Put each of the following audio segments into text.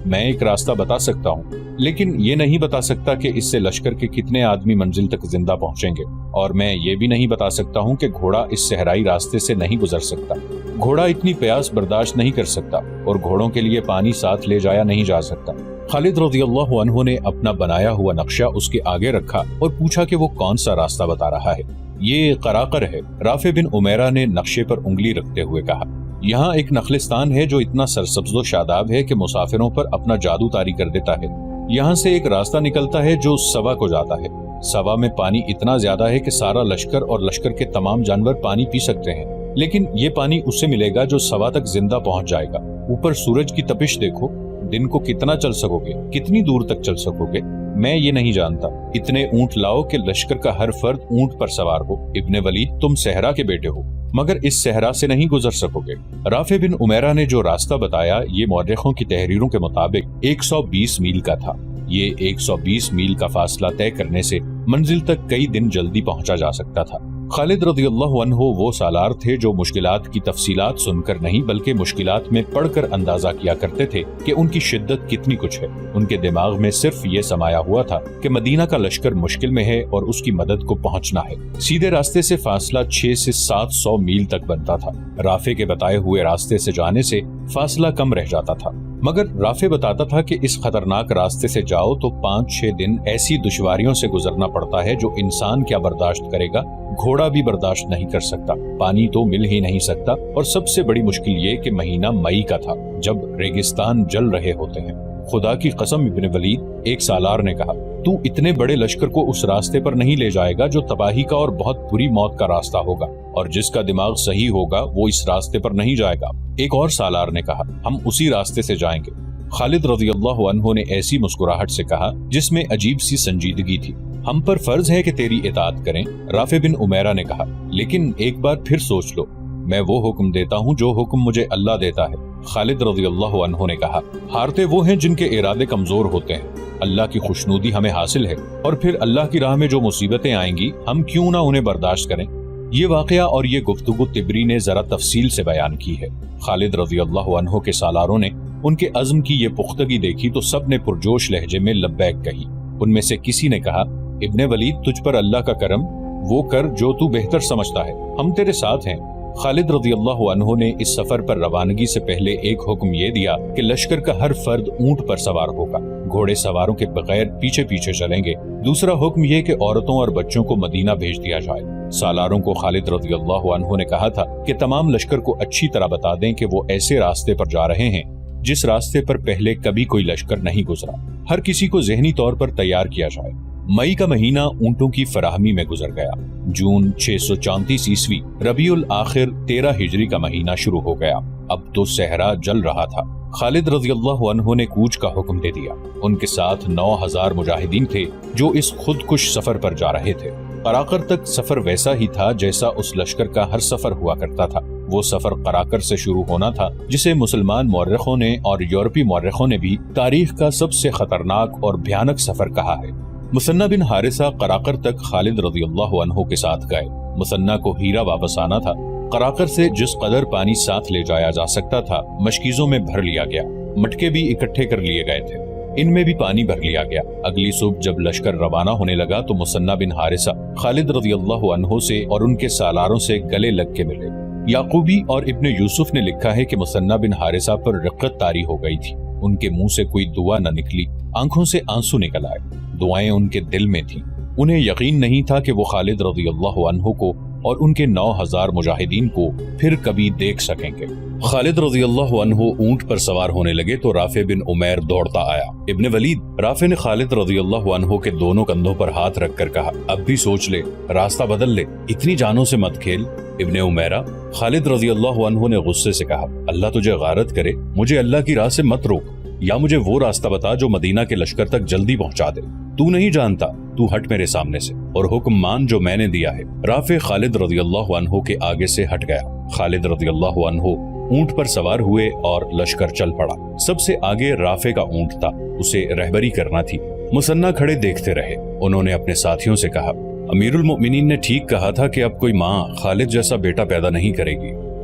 میں ایک راستہ بتا سکتا ہوں، لیکن یہ نہیں بتا سکتا کہ اس سے لشکر کے کتنے آدمی منزل تک زندہ پہنچیں گے، اور میں یہ بھی نہیں بتا سکتا ہوں کہ گھوڑا اس صحرائی راستے سے نہیں گزر سکتا۔ گھوڑا اتنی پیاس برداشت نہیں کر سکتا، اور گھوڑوں کے لیے پانی ساتھ لے جایا نہیں جا سکتا۔ خالد رضی اللہ عنہ نے اپنا بنایا ہوا نقشہ اس کے آگے رکھا اور پوچھا کہ وہ کون سا راستہ بتا رہا ہے۔ یہ قراقر ہے، رافع بن عمیرہ نے نقشے پر انگلی رکھتے ہوئے کہا۔ یہاں ایک نخلستان ہے جو اتنا سرسبز و شاداب ہے کہ مسافروں پر اپنا جادو طاری کر دیتا ہے۔ یہاں سے ایک راستہ نکلتا ہے جو سوا کو جاتا ہے۔ سوا میں پانی اتنا زیادہ ہے کہ سارا لشکر اور لشکر کے تمام جانور پانی پی سکتے ہیں، لیکن یہ پانی اس سے ملے گا جو سوا تک زندہ پہنچ جائے گا۔ اوپر سورج کی تپش دیکھو، دن کو کتنا چل سکو گے، کتنی دور تک چل سکو گے، میں یہ نہیں جانتا۔ اتنے اونٹ لاؤ کہ لشکر کا ہر فرد اونٹ پر سوار ہو۔ ابن ولید، تم صحرا کے بیٹے ہو، مگر اس صحرا سے نہیں گزر سکو گے۔ رافع بن عمیرہ نے جو راستہ بتایا یہ مورخوں کی تحریروں کے مطابق 120 میل کا تھا۔ یہ 120 میل کا فاصلہ طے کرنے سے منزل تک کئی دن جلدی پہنچا جا سکتا تھا۔ خالد رضی اللہ عنہ وہ سالار تھے جو مشکلات کی تفصیلات سن کر نہیں بلکہ مشکلات میں پڑھ کر اندازہ کیا کرتے تھے کہ ان کی شدت کتنی کچھ ہے۔ ان کے دماغ میں صرف یہ سمایا ہوا تھا کہ مدینہ کا لشکر مشکل میں ہے اور اس کی مدد کو پہنچنا ہے۔ سیدھے راستے سے فاصلہ 600 سے 700 میل تک بنتا تھا۔ رافع کے بتائے ہوئے راستے سے جانے سے فاصلہ کم رہ جاتا تھا، مگر رافع بتاتا تھا کہ اس خطرناک راستے سے جاؤ تو 5-6 دن ایسی دشواریوں سے گزرنا پڑتا ہے جو انسان کیا برداشت کرے گا، گھوڑا بھی برداشت نہیں کر سکتا، پانی تو مل ہی نہیں سکتا، اور سب سے بڑی مشکل یہ کہ مہینہ مئی کا تھا جب ریگستان جل رہے ہوتے ہیں۔ خدا کی قسم ابن ولید، ایک سالار نے کہا، تو اتنے بڑے لشکر کو اس راستے پر نہیں لے جائے گا جو تباہی کا اور بہت بری موت کا راستہ ہوگا، اور جس کا دماغ صحیح ہوگا وہ اس راستے پر نہیں جائے گا۔ ایک اور سالار نے کہا، ہم اسی راستے سے جائیں گے۔ خالد رضی اللہ عنہ نے ایسی مسکراہٹ سے کہا جس میں عجیب سی سنجیدگی تھی، ہم پر فرض ہے کہ تیری اطاعت کریں۔ رافع بن عمیرہ نے کہا، لیکن ایک بار پھر سوچ لو، میں وہ حکم دیتا ہوں جو حکم مجھے اللہ دیتا ہے۔ خالد رضی اللہ عنہ نے کہا، ہارتے وہ ہیں جن کے ارادے کمزور ہوتے ہیں۔ اللہ کی خوشنودی ہمیں حاصل ہے، اور پھر اللہ کی راہ میں جو مصیبتیں آئیں گی ہم کیوں نہ انہیں برداشت کریں۔ یہ واقعہ اور یہ گفتگو طبری نے ذرا تفصیل سے بیان کی ہے۔ خالد رضی اللہ عنہ کے سالاروں نے ان کے عزم کی یہ پختگی دیکھی تو سب نے پرجوش لہجے میں لبیک کہی۔ ان میں سے کسی نے کہا، ابن ولید، تجھ پر اللہ کا کرم، وہ کر جو تو بہتر سمجھتا ہے، ہم تیرے ساتھ ہیں۔ خالد رضی اللہ عنہ نے اس سفر پر روانگی سے پہلے ایک حکم یہ دیا کہ لشکر کا ہر فرد اونٹ پر سوار ہوگا، گھوڑے سواروں کے بغیر پیچھے پیچھے چلیں گے۔ دوسرا حکم یہ کہ عورتوں اور بچوں کو مدینہ بھیج دیا جائے۔ سالاروں کو خالد رضی اللہ عنہ نے کہا تھا کہ تمام لشکر کو اچھی طرح بتا دیں کہ وہ ایسے راستے پر جا رہے ہیں جس راستے پر پہلے کبھی کوئی لشکر نہیں گزرا۔ ہر کسی کو ذہنی طور پر تیار کیا جائے۔ مئی کا مہینہ اونٹوں کی فراہمی میں گزر گیا۔ جون 634 عیسوی ربیع الاخر 13 ہجری کا مہینہ شروع ہو گیا۔ اب تو صحرا جل رہا تھا۔ خالد رضی اللہ عنہ نے کوچ کا حکم دے دیا۔ ان کے ساتھ 9000 مجاہدین تھے جو اس خودکش سفر پر جا رہے تھے۔ قراقر تک سفر ویسا ہی تھا جیسا اس لشکر کا ہر سفر ہوا کرتا تھا۔ وہ سفر قراقر سے شروع ہونا تھا جسے مسلمان مورخوں نے اور یورپی مورخوں نے بھی تاریخ کا سب سے خطرناک اور بھیانک سفر کہا ہے۔ مثنہ بن حارثہ قراقر تک خالد رضی اللہ عنہ کے ساتھ گئے۔ مثنہ کو ہیرا واپس آنا تھا۔ قراقر سے جس قدر پانی ساتھ لے جایا جا سکتا تھا مشکیزوں میں بھر لیا گیا، مٹکے بھی اکٹھے کر لیے گئے تھے، ان میں بھی پانی بھر لیا گیا۔ اگلی صبح جب لشکر روانہ ہونے لگا تو مثنہ بن حارثہ خالد رضی اللہ عنہ سے اور ان کے سالاروں سے گلے لگ کے ملے۔ یعقوبی اور ابن یوسف نے لکھا ہے کہ مثنہ بن حارثہ پر رقت طاری ہو گئی تھی، ان کے منہ سے کوئی دعا نہ نکلی، آنکھوں سے آنسو نکل آئے، دعائیں ان کے دل میں تھیں۔ انہیں یقین نہیں تھا کہ وہ خالد رضی اللہ عنہ کو اور ان کے 9000 مجاہدین کو پھر کبھی دیکھ سکیں گے۔ خالد رضی اللہ عنہ اونٹ پر سوار ہونے لگے تو رافع بن عمیر دوڑتا آیا۔ ابن ولید، رافع نے خالد رضی اللہ عنہ کے دونوں کندھوں پر ہاتھ رکھ کر کہا، اب بھی سوچ لے، راستہ بدل لے، اتنی جانوں سے مت کھیل۔ ابن عمیرہ، خالد رضی اللہ عنہ نے غصے سے کہا، اللہ تجھے غارت کرے، مجھے اللہ کی راہ سے مت روک، یا مجھے وہ راستہ بتا جو مدینہ کے لشکر تک جلدی پہنچا دے۔ تو نہیں جانتا، تو ہٹ میرے سامنے سے اور حکم مان جو میں نے دیا ہے۔ رافع خالد رضی اللہ عنہ کے آگے سے ہٹ گیا۔ خالد رضی اللہ عنہ اونٹ پر سوار ہوئے اور لشکر چل پڑا۔ سب سے آگے رافع کا اونٹ تھا، اسے رہبری کرنا تھی۔ مثنہ کھڑے دیکھتے رہے۔ انہوں نے اپنے ساتھیوں سے کہا، امیر المؤمنین نے ٹھیک کہا تھا کہ اب کوئی ماں خالد جیسا بیٹا پیدا نہیں کرے گی۔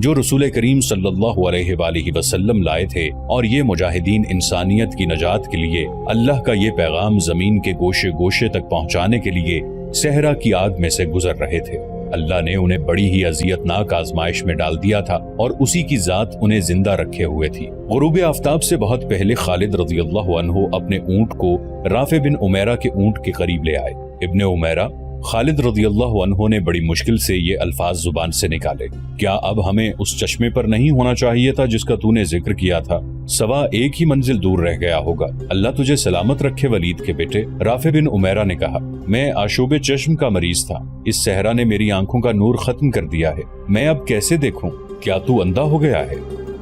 جو رسول کریم صلی اللہ علیہ وآلہ وسلم لائے تھے، اور یہ مجاہدین انسانیت کی نجات کے لیے اللہ کا یہ پیغام زمین کے گوشے گوشے تک پہنچانے کے لیے صحرا کی آگ میں سے گزر رہے تھے۔ اللہ نے انہیں بڑی ہی اذیتناک آزمائش میں ڈال دیا تھا اور اسی کی ذات انہیں زندہ رکھے ہوئے تھی۔ غروب آفتاب سے بہت پہلے خالد رضی اللہ عنہ اپنے اونٹ کو رافع بن عمیرہ کے اونٹ کے قریب لے آئے۔ ابن عمیرہ، خالد رضی اللہ عنہ نے بڑی مشکل سے یہ الفاظ زبان سے نکالے، کیا اب ہمیں اس چشمے پر نہیں ہونا چاہیے تھا جس کا تو نے ذکر کیا تھا؟ سوا ایک ہی منزل دور رہ گیا ہوگا۔ اللہ تجھے سلامت رکھے ولید کے بیٹے، رافع بن عمیرہ نے کہا، میں آشوب چشم کا مریض تھا، اس صحرا نے میری آنکھوں کا نور ختم کر دیا ہے، میں اب کیسے دیکھوں؟ کیا تو اندھا ہو گیا ہے؟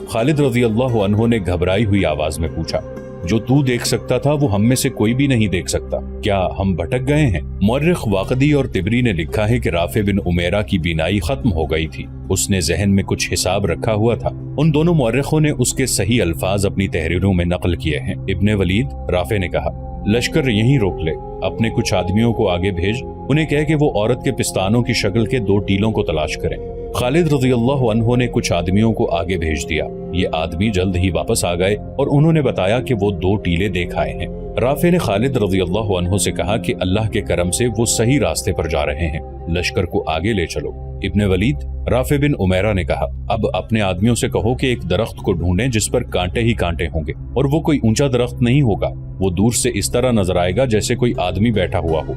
خالد رضی اللہ عنہ نے گھبرائی ہوئی آواز میں پوچھا، جو تو دیکھ سکتا تھا وہ ہم میں سے کوئی بھی نہیں دیکھ سکتا، کیا ہم بھٹک گئے ہیں؟ مورخ واقدی اور طبری نے لکھا ہے کہ رافع بن عمیرہ کی بینائی ختم ہو گئی تھی، اس نے ذہن میں کچھ حساب رکھا ہوا تھا۔ ان دونوں مورخوں نے اس کے صحیح الفاظ اپنی تحریروں میں نقل کیے ہیں۔ ابن ولید، رافع نے کہا، لشکر یہیں روک لے، اپنے کچھ آدمیوں کو آگے بھیج، انہیں کہہ کہ وہ عورت کے پستانوں کی شکل کے 2 ٹیلوں کو تلاش کریں۔ خالد رضی اللہ عنہ نے کچھ آدمیوں کو آگے بھیج دیا، یہ آدمی جلد ہی واپس آ گئے اور انہوں نے بتایا کہ وہ 2 ٹیلے دیکھ آئے ہیں۔ رافع نے خالد رضی اللہ عنہ سے کہا کہ اللہ کے کرم سے وہ صحیح راستے پر جا رہے ہیں، لشکر کو آگے لے چلو۔ ابن ولید، رافع بن عمیرہ نے کہا، اب اپنے آدمیوں سے کہو کہ ایک درخت کو ڈھونڈیں جس پر کانٹے ہی کانٹے ہوں گے، اور وہ کوئی اونچا درخت نہیں ہوگا، وہ دور سے اس طرح نظر آئے گا جیسے کوئی آدمی بیٹھا ہوا ہو،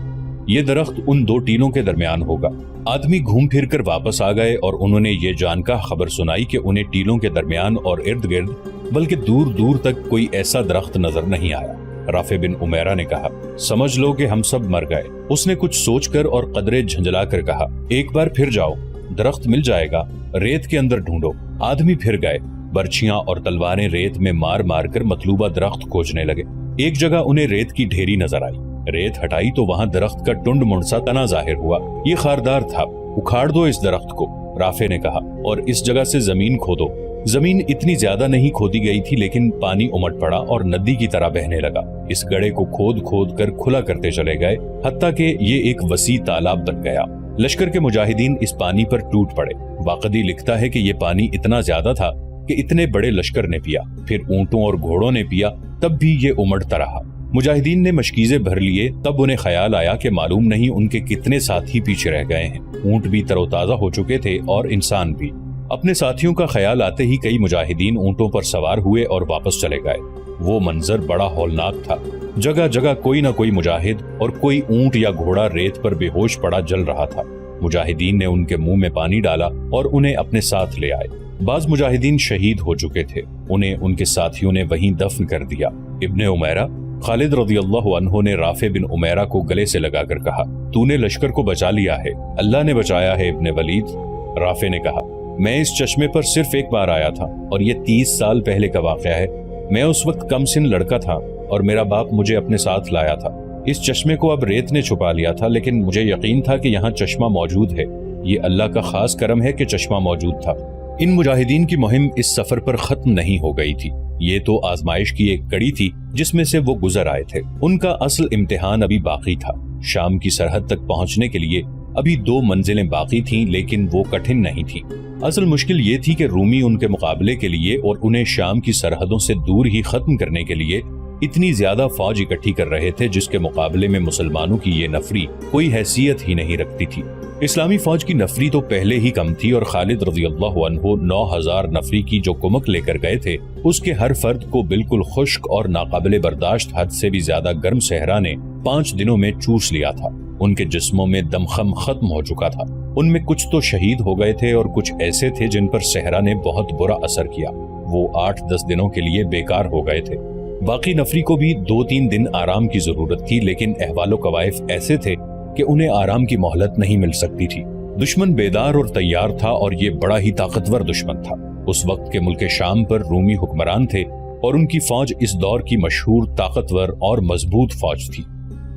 یہ درخت ان 2 ٹیلوں کے درمیان ہوگا۔ آدمی گھوم پھر کر واپس آ گئے اور انہوں نے یہ جان کا خبر سنائی کہ انہیں ٹیلوں کے درمیان اور ارد گرد بلکہ دور دور تک کوئی ایسا درخت نظر نہیں آیا۔ رافع بن عمیرہ نے کہا، سمجھ لو کہ ہم سب مر گئے۔ اس نے کچھ سوچ کر اور قدرے جھنجلا کر کہا، ایک بار پھر جاؤ، درخت مل جائے گا، ریت کے اندر ڈھونڈو۔ آدمی پھر گئے، برچیاں اور تلواریں ریت میں مار مار کر مطلوبہ درخت کھوجنے لگے۔ ایک جگہ انہیں ریت کی ڈھیری نظر آئی، ریت ہٹائی تو وہاں درخت کا ٹنڈ منڈسا تنا ظاہر ہوا، یہ خاردار تھا۔ اکھاڑ دو اس درخت کو، رافع نے کہا، اور اس جگہ سے زمین کھودو۔ زمین اتنی زیادہ نہیں کھودی گئی تھی لیکن پانی امٹ پڑا اور ندی کی طرح بہنے لگا۔ اس گڑھے کو کھود کھود کر کھلا کرتے چلے گئے حتیٰ کہ یہ ایک وسیع تالاب بن گیا۔ لشکر کے مجاہدین اس پانی پر ٹوٹ پڑے۔ واقدی لکھتا ہے کہ یہ پانی اتنا زیادہ تھا کہ اتنے بڑے لشکر نے پیا، پھر اونٹوں اور گھوڑوں نے پیا، تب بھی یہ امڑتا رہا۔ مجاہدین نے مشکیزیں بھر لیے، تب انہیں خیال آیا کہ معلوم نہیں ان کے کتنے ساتھی پیچھے رہ گئے ہیں۔ اونٹ بھی تر و تازہ ہو چکے تھے اور انسان بھی۔ اپنے ساتھیوں کا خیال آتے ہی کئی مجاہدین اونٹوں پر سوار ہوئے اور واپس چلے گئے۔ وہ منظر بڑا ہولناک تھا، جگہ جگہ کوئی نہ کوئی مجاہد اور کوئی اونٹ یا گھوڑا ریت پر بے ہوش پڑا جل رہا تھا۔ مجاہدین نے ان کے منہ میں پانی ڈالا اور انہیں اپنے ساتھ لے آئے۔ بعض مجاہدین شہید ہو چکے تھے، انہیں ان کے ساتھیوں نے وہیں دفن کر دیا۔ ابن عمیرہ، خالد رضی اللہ عنہ نے رافع بن عمیرہ کو گلے سے لگا کر کہا، تو نے لشکر کو بچا لیا ہے، اللہ نے بچایا ہے ابن ولید۔ رافع نے کہا، میں اس چشمے پر صرف ایک بار آیا تھا اور یہ 30 سال پہلے کا واقعہ ہے۔ میں اس وقت کم سن لڑکا تھا اور میرا باپ مجھے اپنے ساتھ لایا تھا۔ اس چشمے کو اب ریت نے چھپا لیا تھا لیکن مجھے یقین تھا کہ یہاں چشمہ موجود ہے، یہ اللہ کا خاص کرم ہے کہ چشمہ موجود تھا۔ ان مجاہدین کی مہم اس سفر پر ختم نہیں ہو گئی تھی، یہ تو آزمائش کی ایک کڑی تھی جس میں سے وہ گزر آئے تھے۔ ان کا اصل امتحان ابھی باقی تھا۔ شام کی سرحد تک پہنچنے کے لیے ابھی 2 منزلیں باقی تھیں لیکن وہ کٹھن نہیں تھی۔ اصل مشکل یہ تھی کہ رومی ان کے مقابلے کے لیے اور انہیں شام کی سرحدوں سے دور ہی ختم کرنے کے لیے اتنی زیادہ فوج اکٹھی کر رہے تھے جس کے مقابلے میں مسلمانوں کی یہ نفری کوئی حیثیت ہی نہیں رکھتی تھی۔ اسلامی فوج کی نفری تو پہلے ہی کم تھی اور خالد رضی اللہ عنہ 9000 نفری کی جو کمک لے کر گئے تھے اس کے ہر فرد کو بالکل خشک اور ناقابل برداشت حد سے بھی زیادہ گرم صحرا نے 5 دنوں میں چوس لیا تھا۔ ان کے جسموں میں دمخم ختم ہو چکا تھا، ان میں کچھ تو شہید ہو گئے تھے اور کچھ ایسے تھے جن پر صحرا نے بہت برا اثر کیا، وہ 8-10 دنوں کے لیے بیکار ہو گئے تھے۔ باقی نفری کو بھی 2-3 دن آرام کی ضرورت تھی لیکن احوال و قوائف ایسے تھے کہ انہیں آرام کی مہلت نہیں مل سکتی تھی۔ دشمن بیدار اور تیار تھا اور یہ بڑا ہی طاقتور دشمن تھا۔ اس وقت کے ملک شام پر رومی حکمران تھے اور ان کی فوج اس دور کی مشہور طاقتور اور مضبوط فوج تھی۔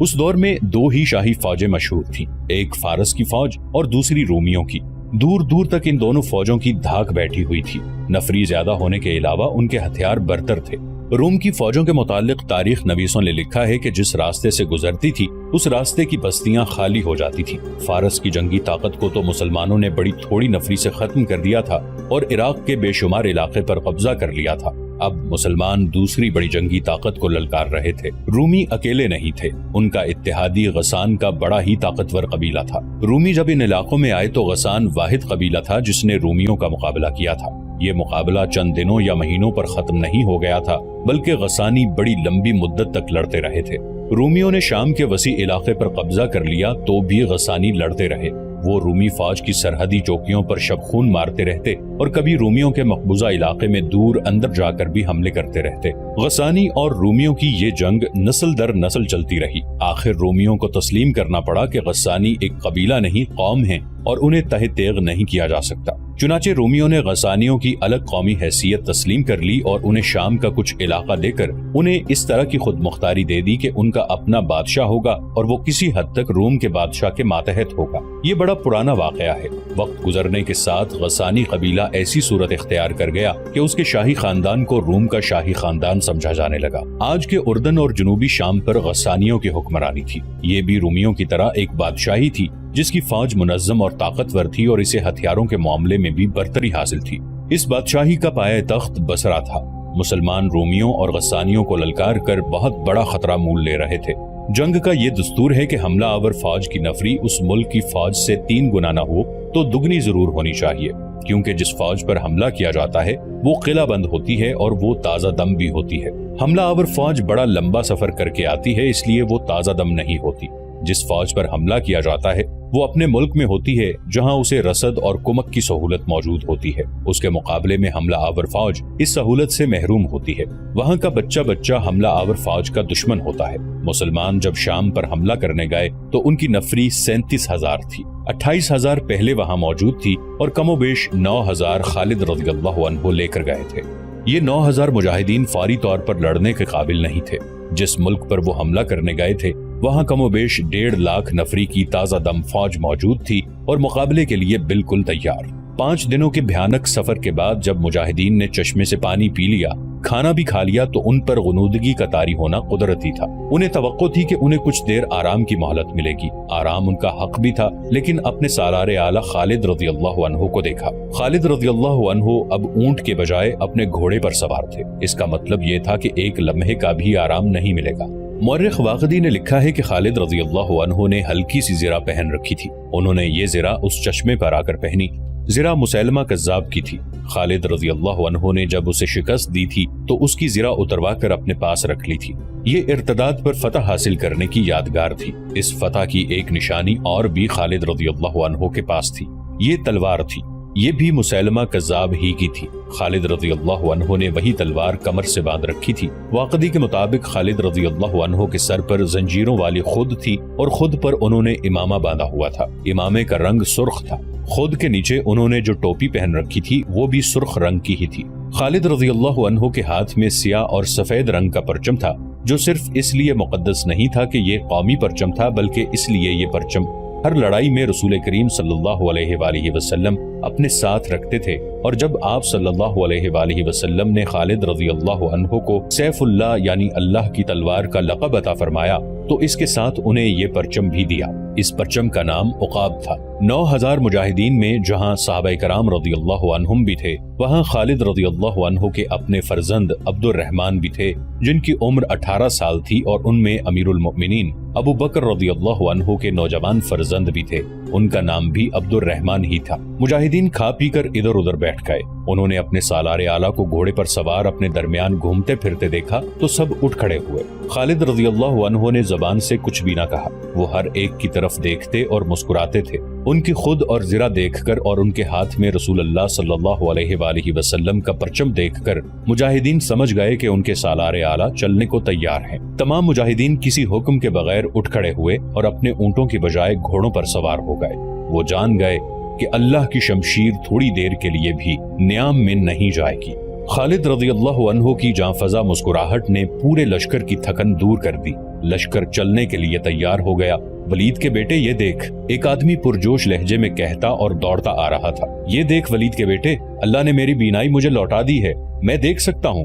اس دور میں 2 ہی شاہی فوجیں مشہور تھیں، ایک فارس کی فوج اور دوسری رومیوں کی۔ دور دور تک ان دونوں فوجوں کی دھاک بیٹھی ہوئی تھی۔ نفری زیادہ ہونے کے علاوہ ان کے ہتھیار برتر تھے۔ روم کی فوجوں کے متعلق تاریخ نویسوں نے لکھا ہے کہ جس راستے سے گزرتی تھی اس راستے کی بستیاں خالی ہو جاتی تھی۔ فارس کی جنگی طاقت کو تو مسلمانوں نے بڑی تھوڑی نفری سے ختم کر دیا تھا اور عراق کے بے شمار علاقے پر قبضہ کر لیا تھا۔ اب مسلمان دوسری بڑی جنگی طاقت کو للکار رہے تھے۔ رومی اکیلے نہیں تھے، ان کا اتحادی غسان کا بڑا ہی طاقتور قبیلہ تھا۔ رومی جب ان علاقوں میں آئے تو غسان واحد قبیلہ تھا جس نے رومیوں کا مقابلہ کیا تھا۔ یہ مقابلہ چند دنوں یا مہینوں پر ختم نہیں ہو گیا تھا، بلکہ غسانی بڑی لمبی مدت تک لڑتے رہے تھے۔ رومیوں نے شام کے وسیع علاقے پر قبضہ کر لیا تو بھی غسانی لڑتے رہے۔ وہ رومی فوج کی سرحدی چوکیوں پر شب خون مارتے رہتے اور کبھی رومیوں کے مقبوضہ علاقے میں دور اندر جا کر بھی حملے کرتے رہتے۔ غسانی اور رومیوں کی یہ جنگ نسل در نسل چلتی رہی۔ آخر رومیوں کو تسلیم کرنا پڑا کہ غسانی ایک قبیلہ نہیں قوم ہیں اور انہیں تہ تیغ نہیں کیا جا سکتا۔ چنانچہ رومیوں نے غسانیوں کی الگ قومی حیثیت تسلیم کر لی اور انہیں شام کا کچھ علاقہ دے کر انہیں اس طرح کی خود مختاری دے دی کہ ان کا اپنا بادشاہ ہوگا اور وہ کسی حد تک روم کے بادشاہ کے ماتحت ہوگا۔ یہ بڑا پرانا واقعہ ہے۔ وقت گزرنے کے ساتھ غسانی قبیلہ ایسی صورت اختیار کر گیا کہ اس کے شاہی خاندان کو روم کا شاہی خاندان سمجھا جانے لگا۔ آج کے اردن اور جنوبی شام پر غسانیوں کی حکمرانی تھی۔ یہ بھی رومیوں کی طرح ایک بادشاہی تھی جس کی فوج منظم اور طاقتور تھی اور اسے ہتھیاروں کے معاملے میں بھی برتری حاصل تھی۔ اس بادشاہی کا پایہ تخت بصرہ تھا۔ مسلمان رومیوں اور غسانیوں کو للکار کر بہت بڑا خطرہ مول لے رہے تھے۔ جنگ کا یہ دستور ہے کہ حملہ آور فوج کی نفری اس ملک کی فوج سے 3 گنا نہ ہو تو دگنی ضرور ہونی چاہیے، کیونکہ جس فوج پر حملہ کیا جاتا ہے وہ قلعہ بند ہوتی ہے اور وہ تازہ دم بھی ہوتی ہے۔ حملہ آور فوج بڑا لمبا سفر کر کے آتی ہے، اس لیے وہ تازہ دم نہیں ہوتی۔ جس فوج پر حملہ کیا جاتا ہے وہ اپنے ملک میں ہوتی ہے جہاں اسے رسد اور کمک کی سہولت موجود ہوتی ہے۔ اس کے مقابلے میں حملہ آور فوج اس سہولت سے محروم ہوتی ہے۔ وہاں کا بچہ حملہ آور فوج کا دشمن ہوتا ہے۔ مسلمان جب شام پر حملہ کرنے گئے تو ان کی نفری 37,000 تھی۔ 28,000 پہلے وہاں موجود تھی اور کم و بیش 9,000 خالد رضی اللہ عنہ لے کر گئے تھے۔ یہ 9,000 مجاہدین فوری طور پر لڑنے کے قابل نہیں تھے۔ جس ملک پر وہ حملہ کرنے گئے تھے وہاں کم و بیش 1.5 لاکھ نفری کی تازہ دم فوج موجود تھی اور مقابلے کے لیے بالکل تیار۔ 5 دنوں کے بھیانک سفر کے بعد جب مجاہدین نے چشمے سے پانی پی لیا، کھانا بھی کھا لیا تو ان پر غنودگی کا طاری ہونا قدرتی تھا۔ انہیں توقع تھی کہ انہیں کچھ دیر آرام کی مہلت ملے گی۔ آرام ان کا حق بھی تھا، لیکن اپنے سالار اعلیٰ خالد رضی اللہ عنہ کو دیکھا۔ خالد رضی اللہ عنہ اب اونٹ کے بجائے اپنے گھوڑے پر سوار تھے۔ اس کا مطلب یہ تھا کہ ایک لمحے کا بھی آرام نہیں ملے گا۔ مورخ واقدی نے لکھا ہے کہ خالد رضی اللہ عنہ نے ہلکی سی زرہ پہن رکھی تھی۔ انہوں نے یہ زرہ اس چشمے پر آ کر پہنی۔ زرہ مسیلمہ کذاب کی تھی۔ خالد رضی اللہ عنہ نے جب اسے شکست دی تھی تو اس کی زرہ اتروا کر اپنے پاس رکھ لی تھی۔ یہ ارتداد پر فتح حاصل کرنے کی یادگار تھی۔ اس فتح کی ایک نشانی اور بھی خالد رضی اللہ عنہ کے پاس تھی۔ یہ تلوار تھی۔ یہ بھی مسیلمہ کذاب ہی کی تھی۔ خالد رضی اللہ عنہ نے وہی تلوار کمر سے باندھ رکھی تھی۔ واقدی کے مطابق خالد رضی اللہ عنہ کے سر پر زنجیروں والی خود تھی اور خود پر انہوں نے امامہ باندھا ہوا تھا۔ امامے کا رنگ سرخ تھا۔ خود کے نیچے انہوں نے جو ٹوپی پہن رکھی تھی وہ بھی سرخ رنگ کی ہی تھی۔ خالد رضی اللہ عنہ کے ہاتھ میں سیاہ اور سفید رنگ کا پرچم تھا، جو صرف اس لیے مقدس نہیں تھا کہ یہ قومی پرچم تھا، بلکہ اس لیے یہ پرچم ہر لڑائی میں رسول کریم صلی اللہ علیہ وآلہ وسلم اپنے ساتھ رکھتے تھے، اور جب آپ صلی اللہ علیہ وآلہ وسلم نے خالد رضی اللہ عنہ کو سیف اللہ یعنی اللہ کی تلوار کا لقب عطا فرمایا تو اس کے ساتھ انہیں یہ پرچم بھی دیا۔ اس پرچم کا نام عقاب تھا۔ 9,000 مجاہدین میں جہاں صحابہ کرام رضی اللہ عنہم بھی تھے، وہاں خالد رضی اللہ عنہ کے اپنے فرزند عبد الرحمن بھی تھے، جن کی عمر 18 سال تھی، اور ان میں امیر المؤمنین ابو بکر رضی اللہ عنہ کے نوجوان فرزند بھی تھے، ان کا نام بھی عبد الرحمن ہی تھا۔ مجاہدین کھا پی کر ادھر ادھر بیٹھ گئے۔ انہوں نے اپنے سالار اعلیٰ کو گھوڑے پر سوار اپنے درمیان گھومتے پھرتے دیکھا تو سب اٹھ کھڑے ہوئے۔ خالد رضی اللہ عنہ نے زبان سے کچھ بھی نہ کہا، وہ ہر ایک کی طرف دیکھتے اور مسکراتے تھے۔ ان کی خود اور زرہ دیکھ کر اور ان کے ہاتھ میں رسول اللہ صلی اللہ علیہ وآلہ وسلم کا پرچم دیکھ کر مجاہدین سمجھ گئے کہ ان کے سالار اعلیٰ چلنے کو تیار ہیں۔ تمام مجاہدین کسی حکم کے بغیر اٹھ کھڑے ہوئے اور اپنے اونٹوں کی بجائے گھوڑوں پر سوار ہو گئے۔ وہ جان گئے کہ اللہ کی شمشیر تھوڑی دیر کے لیے بھی نیام میں نہیں جائے گی۔ خالد رضی اللہ عنہ کی جاں فزا مسکراہٹ نے پورے لشکر کی تھکن دور کر دی۔ لشکر چلنے کے لیے تیار ہو گیا۔ ولید کے بیٹے یہ دیکھ، ایک آدمی پرجوش لہجے میں کہتا اور دوڑتا آ رہا تھا۔ یہ دیکھ ولید کے بیٹے، اللہ نے میری بینائی مجھے لوٹا دی ہے، میں دیکھ سکتا ہوں۔